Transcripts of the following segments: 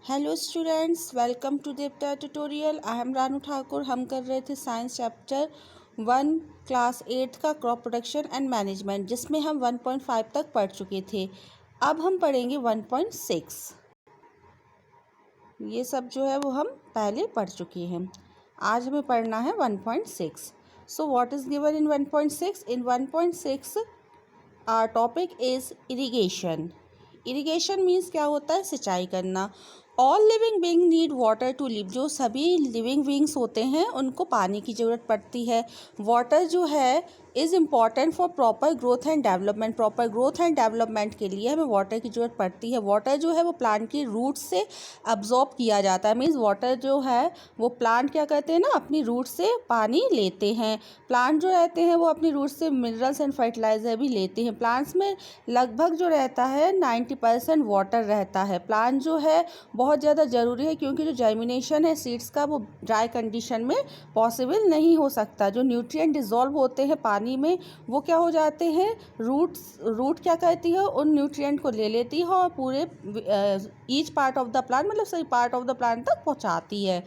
Hello students, welcome to देवता tutorial. I am Ranu Thakur. हम कर रहे थे साइंस चैप्टर 1 क्लास 8 का क्रॉप प्रोडक्शन एंड मैनेजमेंट, जिसमें हम 1.5 तक पढ़ चुके थे। अब हम पढ़ेंगे 1.6। ये सब जो है वो हम पहले पढ़ चुके हैं। आज हमें पढ़ना है 1.6। So what is given in 1.6? In 1.6 our topic is irrigation. Irrigation means क्या होता है? सिंचाई करना। All living being need water to live. जो सभी लिविंग बीइंग्स होते हैं उनको पानी की ज़रूरत पड़ती है। वाटर जो है is important for proper growth and development. Proper growth and development के लिए हमें वाटर की ज़रूरत पड़ती है। वाटर जो है वो प्लांट की रूट से अब्जॉर्ब किया जाता है। मीन्स वाटर जो है वो प्लांट क्या करते हैं ना, अपनी रूट से पानी लेते हैं। प्लांट जो रहते हैं वो अपनी रूट से मिनरल्स एंड फर्टिलाइज़र भी लेते हैं। प्लांट्स में लगभग जो रहता है 90% वाटर रहता है। प्लांट जो है बहुत ज़्यादा ज़रूरी है, क्योंकि जो जर्मिनेशन है सीड्स का वो ड्राई कंडीशन में पॉसिबल नहीं हो सकता। जो न्यूट्रिएंट डिज़ोल्व होते हैं पानी में वो क्या हो जाते हैं, रूट क्या करती है, उन न्यूट्रिएंट को ले लेती है और पूरे each part of the plant, मतलब सही पार्ट ऑफ द प्लांट तक पहुंचाती है।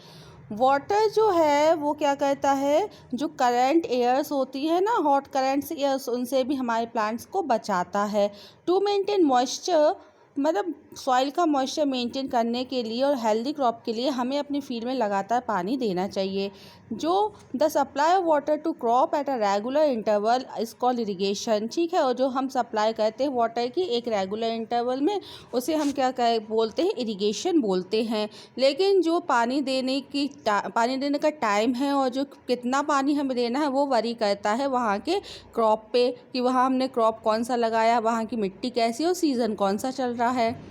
वाटर जो है वो क्या करता है, जो करंट एयर्स होती है ना, हॉट करंट्स एयर्स, उनसे भी हमारे प्लांट्स को बचाता है। टू मेंटेन मॉइस्चर, मतलब सॉइल का मॉइस्चर मेंटेन करने के लिए और हेल्दी क्रॉप के लिए हमें अपनी फील्ड में लगातार पानी देना चाहिए। जो the supply of water to crop at a regular interval is called irrigation. ठीक है, और जो हम सप्लाई करते हैं वाटर की एक रेगुलर इंटरवल में, उसे हम क्या बोलते हैं, इरिगेशन बोलते हैं। लेकिन जो पानी देने का टाइम है और जो कितना पानी हमें देना है वो वरी करता है वहाँ के क्रॉप पे, कि वहाँ हमने क्रॉप कौन सा लगाया, वहाँ की मिट्टी कैसी और सीज़न कौन सा चल रहा है।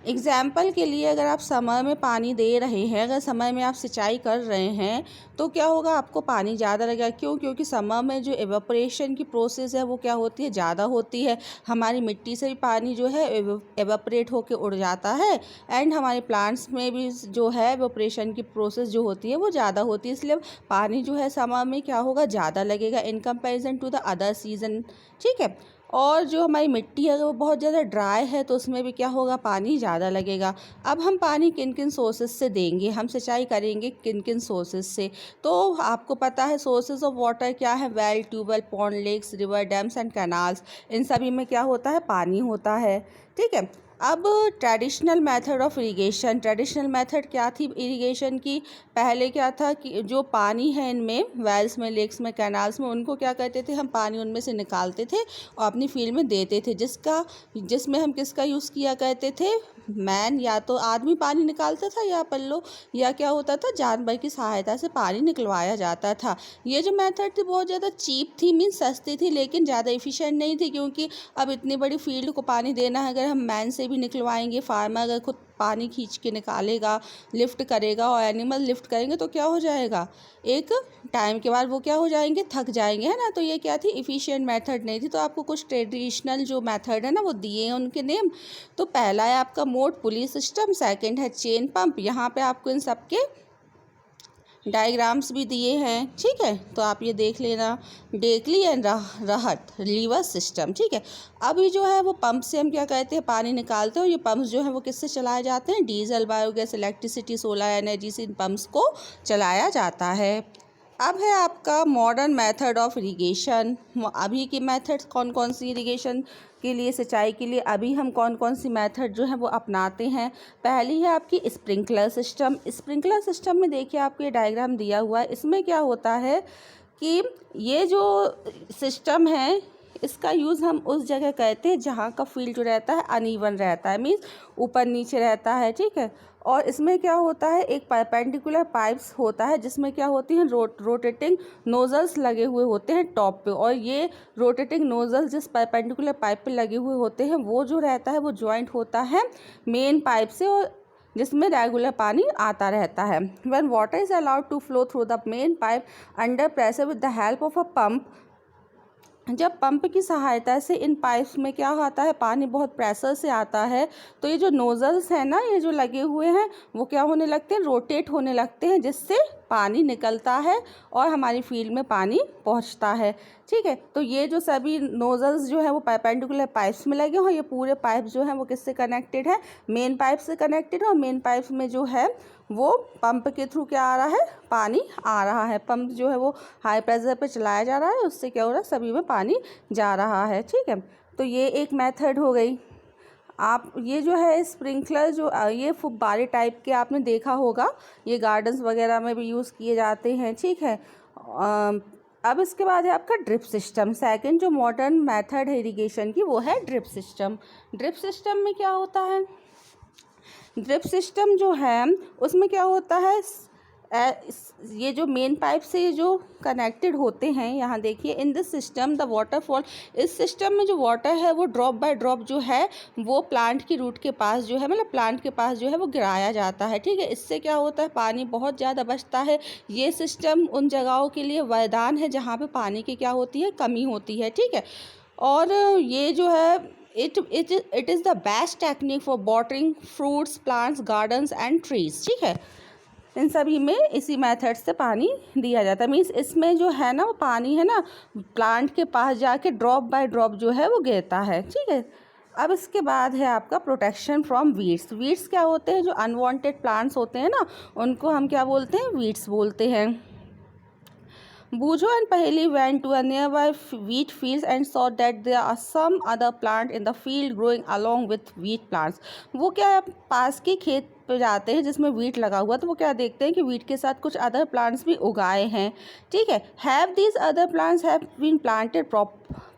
एग्ज़ाम्पल के लिए, अगर आप समर में पानी दे रहे हैं, अगर समर में आप सिंचाई कर रहे हैं तो क्या होगा, आपको पानी ज़्यादा लगेगा। क्यों? क्योंकि समर में जो एवापोरेशन की प्रोसेस है वो क्या होती है, ज़्यादा होती है। हमारी मिट्टी से भी पानी जो है एवापोरेट होकर उड़ जाता है, एंड हमारे प्लांट्स में भी जो है एवापोरेशन की प्रोसेस जो होती है वो ज़्यादा होती है। इसलिए पानी जो है समर में क्या होगा, ज़्यादा लगेगा in comparison to the other season. ठीक है, और जो हमारी मिट्टी है अगर वो बहुत ज़्यादा ड्राई है तो उसमें भी क्या होगा, पानी ज़्यादा लगेगा। अब हम पानी किन किन सोर्सेज से देंगे, हम सिंचाई करेंगे किन किन सोर्सेज से, तो आपको पता है सोर्सेज ऑफ वाटर क्या है, well, tubewell, pond, lakes, river, dams and canals. इन सभी में क्या होता है, पानी होता है। ठीक है, अब traditional method of irrigation. Traditional method क्या थी इरिगेशन की? पहले क्या था कि जो पानी है इनमें, वेल्स में, लेक्स में, कैनाल्स में, उनको क्या करते थे, हम पानी उनमें से निकालते थे और अपनी फील्ड में देते थे। जिसमें हम किसका यूज़ किया करते थे, मैन, या तो आदमी पानी निकालता था या पल्लो, या क्या होता था, जानवर की सहायता से पानी निकलवाया जाता था। ये जो मेथड थी बहुत ज़्यादा चीप थी, मीन्स सस्ती थी, लेकिन ज़्यादा एफिशिएंट नहीं थी। क्योंकि अब इतनी बड़ी फील्ड को पानी देना है, अगर हम मैन से भी निकलवाएंगे, फार्मर अगर खुद पानी खींच के निकालेगा, लिफ्ट करेगा और एनिमल लिफ्ट करेंगे तो क्या हो जाएगा, एक टाइम के बाद वो क्या हो जाएंगे, थक जाएंगे, है ना। तो ये क्या थी, इफ़िशिएंट मेथड नहीं थी। तो आपको कुछ ट्रेडिशनल जो मेथड है ना वो दिए हैं उनके नेम। तो पहला है आपका मोड पुली सिस्टम, सेकंड है चेन पंप। यहाँ पे आपको इन सबके डायग्राम्स भी दिए हैं। ठीक है, तो आप ये देख लेना, डेकली एंड रहट लीवर सिस्टम। ठीक है, अभी जो है वो पंप से हम क्या कहते हैं, पानी निकालते हैं। और ये पंप्स जो है वो किससे चलाए जाते हैं, diesel, biogas, electricity, solar energy से इन पंप्स को चलाया जाता है। अब है आपका मॉडर्न मेथड ऑफ इरिगेशन। अभी की मेथड कौन कौन सी इरिगेशन के लिए, सिंचाई के लिए अभी हम कौन कौन सी मेथड जो है वो अपनाते हैं? पहली है आपकी स्प्रिंकलर सिस्टम। स्प्रिंकलर सिस्टम में देखिए आपको ये डायग्राम दिया हुआ है। इसमें क्या होता है कि ये जो सिस्टम है इसका यूज़ हम उस जगह करते हैं जहाँ का फील्ड जो रहता है अनइवन रहता है, मीन्स ऊपर नीचे रहता है। ठीक है, और इसमें क्या होता है, एक परपेंडिकुलर पाइप्स होता है जिसमें क्या होती हैं, रोटेटिंग नोजल्स लगे हुए होते हैं टॉप पे। और ये रोटेटिंग नोजल्स जिस परपेंडिकुलर पाइप पे लगे हुए होते हैं वो जो रहता है वो जॉइंट होता है मेन पाइप से, और जिसमें रेगुलर पानी आता रहता है। When water is allowed to flow through the main pipe under pressure with the help of a pump, जब पंप की सहायता से इन पाइप्स में क्या आता है, पानी बहुत प्रेशर से आता है, तो ये जो नोजल्स हैं ना, ये जो लगे हुए हैं वो क्या होने लगते हैं, रोटेट होने लगते हैं, जिससे पानी निकलता है और हमारी फील्ड में पानी पहुंचता है। ठीक है, तो ये जो सभी नोजल्स जो है वो परपेंडिकुलर पाइप्स में लगे हैं और ये पूरे पाइप जो है वो किससे कनेक्टेड है, मेन पाइप से कनेक्टेड है। और मेन पाइप में जो है वो पंप के थ्रू क्या आ रहा है, पानी आ रहा है। पंप जो है वो हाई प्रेशर पे चलाया जा रहा है, उससे क्या हो रहा है, सभी में पानी जा रहा है। ठीक है, तो ये एक मेथड हो गई। आप ये जो है स्प्रिंकलर जो ये फुब्बारे टाइप के आपने देखा होगा, ये गार्डन्स वगैरह में भी यूज़ किए जाते हैं। ठीक है, अब इसके बाद है आपका ड्रिप सिस्टम। सेकंड जो मॉडर्न मेथड है इरिगेशन की वो है ड्रिप सिस्टम। ड्रिप सिस्टम में क्या होता है, ड्रिप सिस्टम जो है उसमें क्या होता है, ये जो मेन पाइप से जो कनेक्टेड होते हैं, यहाँ देखिए in this system the waterfall, इस सिस्टम में जो वाटर है वो ड्रॉप बाय ड्रॉप जो है वो प्लांट की रूट के पास जो है, मतलब प्लांट के पास जो है वो गिराया जाता है। ठीक है, इससे क्या होता है, पानी बहुत ज़्यादा बचता है। ये सिस्टम उन जगहों के लिए वरदान है जहाँ पे पानी की क्या होती है, कमी होती है। ठीक है, और ये जो है it is the best technique for watering fruits, plants, gardens and trees. ठीक है, इन सभी में इसी मेथड से पानी दिया जाता है। मीन्स इसमें जो है ना वो पानी है ना प्लांट के पास जाके ड्रॉप बाय ड्रॉप जो है वो गिरता है। ठीक है, अब इसके बाद है आपका प्रोटेक्शन फ्रॉम वीड्स। वीड्स क्या होते हैं, जो अनवांटेड प्लांट्स होते हैं ना उनको हम क्या बोलते हैं, वीड्स बोलते हैं। Bujo and Paheli went to a nearby wheat fields and saw that there are some other plant in the field growing along with wheat plants. वो क्या है, पास के खेत पे जाते हैं जिसमें वीट लगा हुआ, तो वो क्या देखते हैं कि वीट के साथ कुछ अदर प्लांट्स भी उगाए हैं। ठीक है, have these other plants have been planted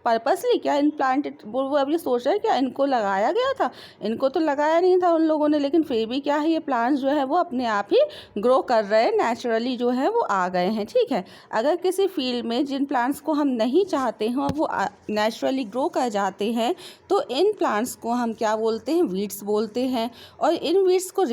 purposely, क्या इन प्लांटेड, वो अब ये सोच रहे हैं क्या इनको लगाया गया था, इनको तो लगाया नहीं था उन लोगों ने, लेकिन फिर भी क्या है ये प्लांट्स जो है वो अपने आप ही ग्रो कर रहे हैं, नेचुरली जो है वो आ गए हैं। ठीक है, अगर किसी फील्ड में जिन प्लांट्स को हम नहीं चाहते हैं और वो नेचुरली ग्रो कर जाते हैं तो इन प्लांट्स को हम क्या बोलते हैं, वीड्स बोलते हैं। और इन वीड्स को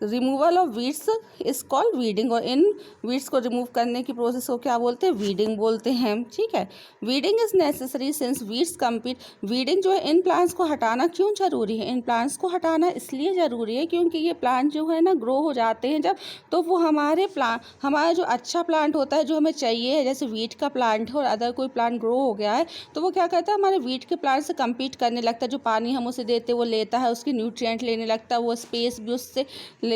removal of weeds is called weeding, और इन वीड्स को रिमूव करने की प्रोसेस को क्या बोलते हैं, वीडिंग बोलते हैं। ठीक है, weeding is necessary since weeds compete, weeding जो है इन प्लांट्स को हटाना क्यों जरूरी है, इन प्लांट्स को हटाना इसलिए ज़रूरी है क्योंकि ये प्लांट जो है ना ग्रो हो जाते हैं जब, तो वो हमारा जो अच्छा प्लांट होता है जो हमें चाहिए, जैसे वीट का प्लांट है और अदर कोई प्लांट ग्रो हो गया है तो वो क्या करता है, हमारे वीट के प्लांट से कम्पीट करने लगता है। जो पानी हम उसे देते वो लेता है, उसकी न्यूट्रिएंट लेने लगता है, वो स्पेस भी उससे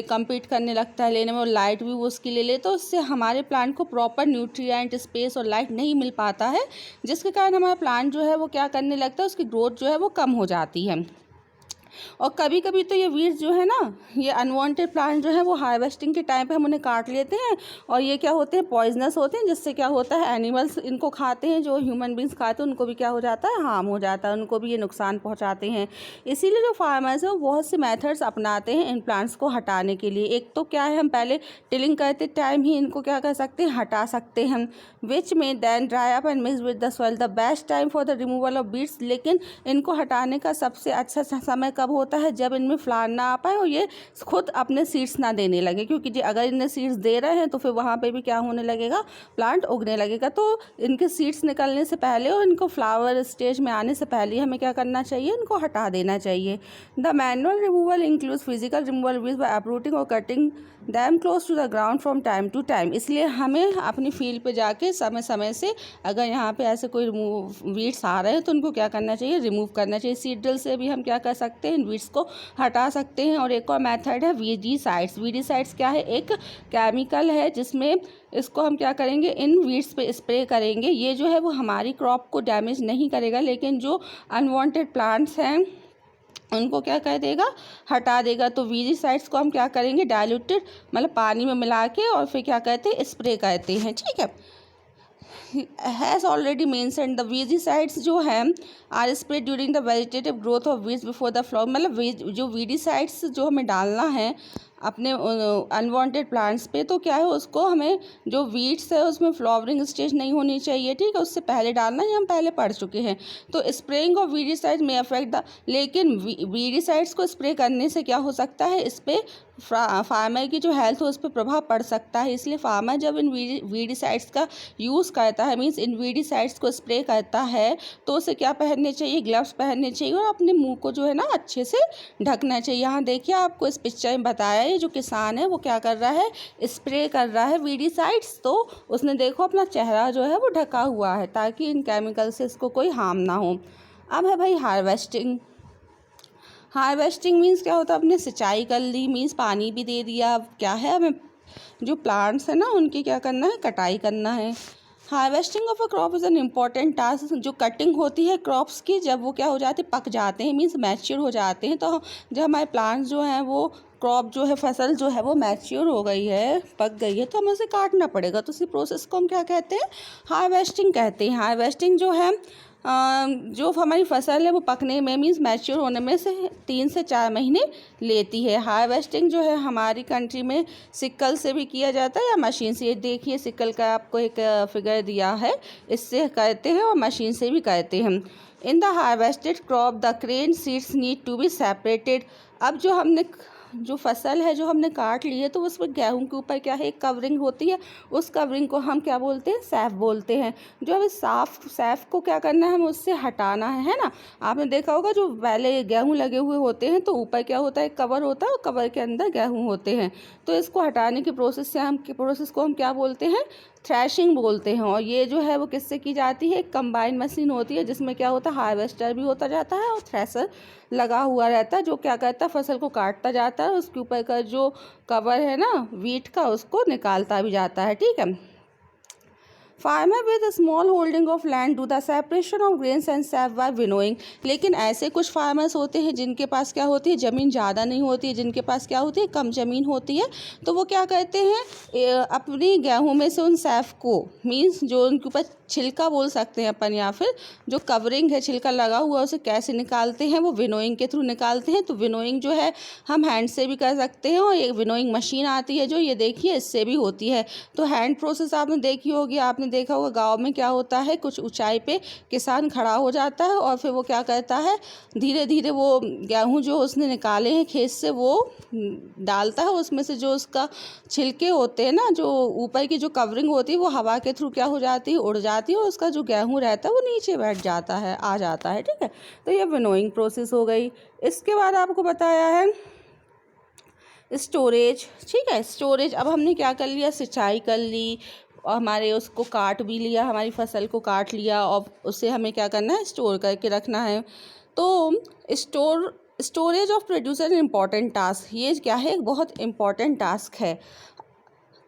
कम्पीट करने लगता है लेने में, और लाइट भी वो उसकी ले ले, तो उससे हमारे प्लांट को प्रॉपर न्यूट्रिएंट, स्पेस और लाइट नहीं मिल पाता है, जिसके कारण हमारा प्लांट जो है वो क्या करने लगता है, उसकी ग्रोथ जो है वो कम हो जाती है। और कभी कभी तो ये वीड्स जो है ना, ये अनवांटेड प्लांट जो है वो हार्वेस्टिंग के टाइम पे हम उन्हें काट लेते हैं और ये क्या होते हैं, पॉइजनस होते हैं, जिससे क्या होता है एनिमल्स इनको खाते हैं, जो ह्यूमन बींग्स खाते हैं उनको भी क्या हो जाता है, हार्म हो जाता है, उनको भी ये नुकसान पहुंचाते हैं। इसीलिए जो फार्मर्स है वो बहुत से मेथड्स अपनाते हैं इन प्लांट्स को हटाने के लिए। एक तो क्या है, हम पहले टिलिंग करते टाइम ही इनको क्या कर सकते हैं, हटा सकते हैं, विच में then dry up and mix with the soil, the best time for the removal of weeds. लेकिन इनको हटाने का सबसे अच्छा समय कब होता है, जब इनमें फ्लावर ना आ पाए और ये खुद अपने सीड्स ना देने लगे, क्योंकि जी अगर इन्हें सीड्स दे रहे हैं तो फिर वहाँ पे भी क्या होने लगेगा, प्लांट उगने लगेगा। तो इनके सीड्स निकलने से पहले और इनको फ्लावर स्टेज में आने से पहले हमें क्या करना चाहिए, इनको हटा देना चाहिए। The manual removal includes physical removal by uprooting और cutting them close to the ground from time to time. इसलिए हमें अपनी फील्ड पे जाके समय समय से अगर यहाँ पे ऐसे कोई वीड्स आ रहे हैं तो उनको क्या करना चाहिए, रिमूव करना चाहिए। सीड ड्रिल से भी हम क्या कर सकते हैं, इन वीड्स को हटा सकते हैं। और एक और मेथड है वीडीसाइड्स। वीडीसाइड्स क्या है, एक केमिकल है जिसमें इसको हम क्या करेंगे, इन वीड्स पे स्प्रे करेंगे। ये जो है वो हमारी क्रॉप को डैमेज नहीं करेगा, लेकिन जो अनवांटेड प्लांट्स हैं उनको क्या कर देगा, हटा देगा। तो वीडीसाइड्स को हम क्या करेंगे, डाइल्यूटेड मतलब पानी में मिला के और फिर क्या करते हैं, स्प्रे करते हैं। ठीक है, has already mentioned the weedicides जो है are spray during the vegetative growth of weeds before the flower. मतलब जो वीडीसाइड्स जो हमें डालना है अपने अनवांटेड प्लांट्स पे, तो क्या है उसको हमें जो वीड्स है उसमें फ्लावरिंग स्टेज नहीं होनी चाहिए, ठीक है, उससे पहले डालना है, हम पहले पढ़ चुके हैं। तो स्प्रेइंग ऑफ वीडीसाइड्स में अफेक्ट द, लेकिन वीडीसाइड्स को स्प्रे करने से क्या हो सकता है, इस पर फार्मर की जो हेल्थ है उस पर प्रभाव पड़ सकता है। इसलिए फार्मर जब इन वीडीसाइड्स का यूज़ करता है, मीन्स इन वीडीसाइड्स को स्प्रे करता है, तो उसे क्या पहनने चाहिए, ग्लव्स पहनने चाहिए और अपने मुंह को जो है ना अच्छे से ढकना चाहिए। यहाँ देखिए आपको इस पिक्चर में बताया ये जो किसान है वो क्या कर रहा है, स्प्रे कर रहा है वीडीसाइड्स। तो उसने देखो अपना चेहरा जो है वो ढका हुआ है ताकि इन केमिकल से इसको कोई हार्म ना हो। अब है भाई हार्वेस्टिंग। हार्वेस्टिंग मीन्स क्या होता है, आपने सिंचाई कर ली, मीन्स पानी भी दे दिया। अब क्या है, हमें जो प्लांट्स है ना उनकी क्या करना है, कटाई करना है। Harvesting of a crop is an important task. जो कटिंग होती है क्रॉप्स की, जब वो क्या हो जाते हैं, पक जाते हैं, मीन्स मैच्योर हो जाते हैं, तो जब हमारे प्लांट्स जो हैं वो क्रॉप जो है, फसल जो है वो मैच्योर हो गई है, पक गई है, तो हमें उसे काटना पड़ेगा। तो इसी प्रोसेस को हम क्या कहते हैं, हार्वेस्टिंग कहते हैं। हार्वेस्टिंग जो है जो हमारी फसल है वो पकने में, मीन्स मैच्योर होने में से 3 से 4 महीने लेती है। हार्वेस्टिंग जो है हमारी कंट्री में सिक्कल से भी किया जाता है या मशीन से। ये देखिए सिक्कल का आपको एक फिगर दिया है, इससे करते हैं और मशीन से भी करते हैं। In the harvested crop the grain seeds need to be separated. अब जो फसल है जो हमने काट ली है, तो उसमें गेहूं के ऊपर क्या है, एक कवरिंग होती है, उस कवरिंग को हम क्या बोलते हैं, सैफ बोलते हैं। जो हमें सैफ को क्या करना है, हमें उससे हटाना है ना। आपने देखा होगा जो पहले गेहूं लगे हुए होते हैं तो ऊपर क्या होता है, एक कवर होता है और कवर के अंदर गेहूं होते हैं। तो इसको हटाने की प्रोसेस को हम क्या बोलते हैं, थ्रैशिंग बोलते हैं। और ये जो है वो किससे की जाती है, एक कंबाइन मशीन होती है जिसमें क्या होता है, हार्वेस्टर भी होता जाता है और थ्रेशर लगा हुआ रहता है, जो क्या करता है, फसल को काटता जाता है, उसके ऊपर का जो कवर है ना वीट का, उसको निकालता भी जाता है। ठीक है। Farmer with small holding of land do the separation of grains and chaff by winnowing. लेकिन ऐसे कुछ फार्मर्स होते हैं जिनके पास क्या होती है, ज़मीन ज़्यादा नहीं होती है, जिनके पास क्या होती है, कम ज़मीन होती है। तो वो क्या करते हैं, अपनी गेहूं में से उन सैफ को, मीन्स जो उनके ऊपर छिलका बोल सकते हैं अपन, या फिर जो कवरिंग है, छिलका लगा हुआ, उसे कैसे निकालते हैं, वो विनोइंग के थ्रू निकालते हैं। तो विनोइंग जो है हम हैंड से भी कर सकते हैं, और एक विनोइंग मशीन आती है जो ये देखिए इससे भी होती है। तो हैंड प्रोसेस आपने देखी होगी, आपने देखा होगा गांव में क्या होता है, कुछ ऊंचाई पे किसान खड़ा हो जाता है और फिर वो क्या करता है, धीरे धीरे वो गेहूं जो उसने निकाले हैं खेत से वो डालता है, उसमें से जो उसका छिलके होते हैं ना, जो ऊपर की जो कवरिंग होती है, वो हवा के थ्रू क्या हो जाती है, उड़ जाती है, और उसका जो गेहूं रहता है वो नीचे बैठ जाता है, आ जाता है। ठीक है। तो ये विनोइंग प्रोसेस हो गई। इसके बाद आपको बताया है स्टोरेज। ठीक है, स्टोरेज। अब हमने क्या कर लिया, सिंचाई कर ली और हमारे उसको काट भी लिया, हमारी फसल को काट लिया, और उसे हमें क्या करना है, स्टोर करके रखना है। तो storage of producer important task. ये क्या है, एक बहुत इम्पॉर्टेंट टास्क है,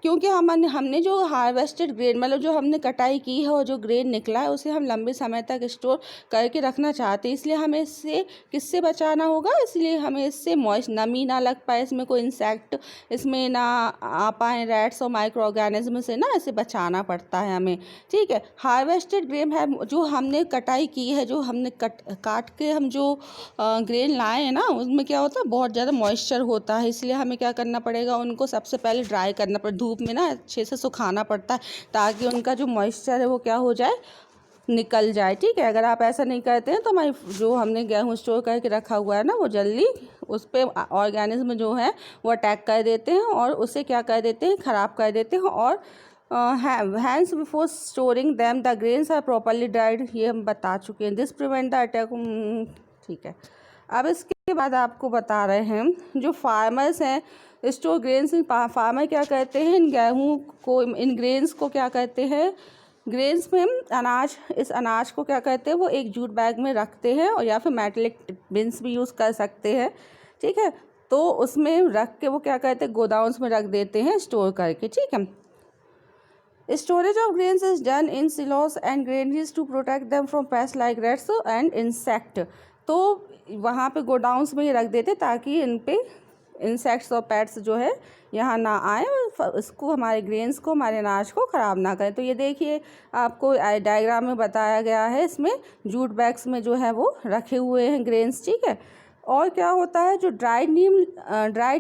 क्योंकि हमने जो हार्वेस्टेड ग्रेन, मतलब जो हमने कटाई की है और जो ग्रेन निकला है, उसे हम लंबे समय तक स्टोर करके रखना चाहते हैं। इसलिए हमें इससे किससे बचाना होगा, इसलिए हमें इससे मॉइस्ट, नमी ना लग पाए, इसमें कोई इंसेक्ट इसमें ना आ पाए, रैट्स और माइक्रो ऑर्गेनिज्म से ना इसे बचाना पड़ता है हमें। ठीक है। हार्वेस्टेड ग्रेन है, जो हमने कटाई की है, जो हमने काट के हम जो ग्रेन लाए हैं ना, उसमें क्या होता है, बहुत ज़्यादा मॉइस्चर होता है। इसलिए हमें क्या करना पड़ेगा, उनको सबसे पहले ड्राई करना पड़ेगा, धूप में ना अच्छे से सुखाना पड़ता है, ताकि उनका जो मॉइस्चर है वो क्या हो जाए, निकल जाए। ठीक है। अगर आप ऐसा नहीं करते हैं तो हमारी जो हमने गेहूं स्टोर करके रखा हुआ है ना, वो जल्दी उस पर ऑर्गेनिज्म जो है वो अटैक कर देते हैं और उसे क्या कर देते हैं, ख़राब कर देते हैं। और hence before storing them the grains are properly dried, ये हम बता चुके हैं। This prevent the attack. ठीक है। अब इसके बाद आपको बता रहे हैं जो फार्मर्स हैं, स्टोर ग्रेन्स, फार्मर क्या करते हैं, इन गेहूँ को, इन ग्रेन्स को क्या करते हैं, ग्रेन्स में इस अनाज को क्या करते हैं, वो एक जूट बैग में रखते हैं, और या फिर मेटलिक बिन्स भी यूज़ कर सकते हैं। ठीक है। तो उसमें रख के वो क्या करते हैं, गोदाउन्स में रख देते हैं स्टोर करके। ठीक है। Storage of grains is done in silos and granaries to protect them from pest like rats and insect. तो वहाँ पे गोडाउंस में ही रख देते ताकि इन पे इंसेक्ट्स और पेट्स जो है यहाँ ना आए और इसको, हमारे ग्रेन्स को, हमारे अनाज को ख़राब ना करें। तो ये देखिए आपको डायग्राम में बताया गया है, इसमें जूट बैग्स में जो है वो रखे हुए हैं ग्रेन्स। ठीक है। और क्या होता है, जो dried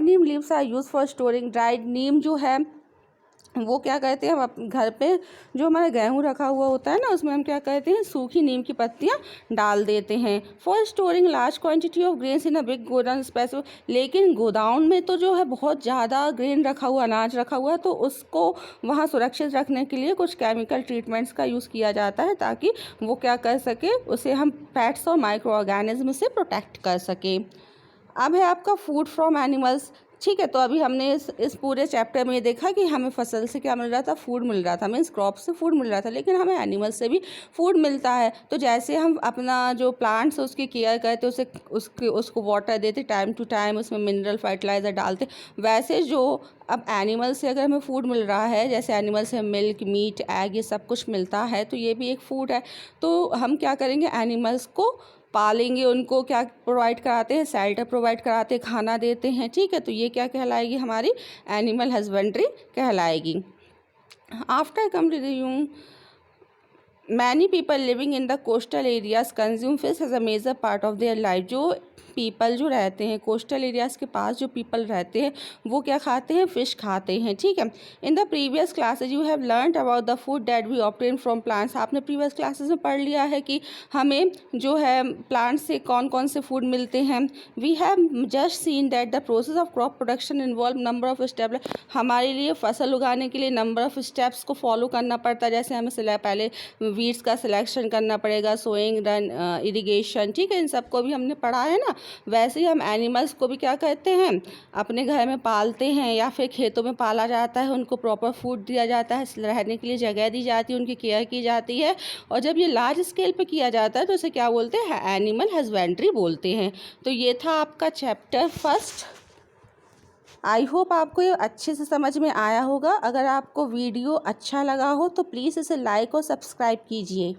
neem leaves are use for storing. Dried neem जो है वो क्या कहते हैं, हम घर पे जो हमारा गेहूं रखा हुआ होता है ना, उसमें हम क्या कहते हैं, सूखी नीम की पत्तियां डाल देते हैं for storing large quantity of grains in a big godown space. लेकिन गोदाउन में तो जो है बहुत ज़्यादा ग्रेन रखा हुआ, अनाज रखा हुआ है, तो उसको वहाँ सुरक्षित रखने के लिए कुछ केमिकल ट्रीटमेंट्स का यूज़ किया जाता है, ताकि वो क्या कर सके, उसे हम पेट्स और माइक्रो ऑर्गेनिज्म से प्रोटेक्ट कर सकें। अब है आपका फूड फ्रॉम एनिमल्स। ठीक है, तो अभी हमने इस पूरे चैप्टर में ये देखा कि हमें फसल से क्या मिल रहा था, फूड मिल रहा था, मीन्स क्रॉप से फूड मिल रहा था, लेकिन हमें एनिमल से भी फूड मिलता है। तो जैसे हम अपना जो प्लांट्स है उसकी केयर करते, उसको वाटर देते टाइम टू टाइम, उसमें मिनरल फर्टिलाइज़र डालते, वैसे जो अब एनिमल से अगर हमें फूड मिल रहा है, जैसे एनिमल से मिल्क, मीट, एग, ये सब कुछ मिलता है, तो ये भी एक फूड है। तो हम क्या करेंगे, एनिमल्स को पालेंगे, उनको क्या प्रोवाइड कराते हैं, शेल्टर प्रोवाइड कराते हैं, खाना देते हैं। ठीक है, तो ये क्या कहलाएगी, हमारी एनिमल हस्बेंड्री कहलाएगी। After completing many people living in the coastal areas consume fish as a major part of their life. जो पीपल जो रहते हैं कोस्टल एरियाज़ के पास, जो पीपल रहते हैं वो क्या खाते हैं, फ़िश खाते हैं। ठीक है, in the previous classes you have learned about the food that we obtain from plants. आपने प्रीवियस क्लासेज में पढ़ लिया है कि हमें जो है प्लांट से कौन कौन से फूड मिलते हैं। We have just seen that the process of crop production involve number of step. हमारे लिए फसल उगाने के लिए नंबर ऑफ स्टेप्स को फॉलो करना पड़ता है। जैसे हमें पहले वीड्स का सिलेक्शन करना पड़ेगा, सोइंग, रन, इरिगेशन। ठीक है, इन सबको भी हमने पढ़ा है ना। वैसे ही हम एनिमल्स को भी क्या कहते हैं, अपने घर में पालते हैं या फिर खेतों में पाला जाता है, उनको प्रॉपर फूड दिया जाता है, रहने के लिए जगह दी जाती है, उनकी केयर की जाती है। और जब ये लार्ज स्केल पे किया जाता है तो इसे क्या बोलते हैं, एनिमल हस्बेंड्री बोलते हैं। तो ये था आपका चैप्टर फर्स्ट। आई होप आपको ये अच्छे से समझ में आया होगा। अगर आपको वीडियो अच्छा लगा हो तो प्लीज़ इसे लाइक और सब्सक्राइब कीजिए।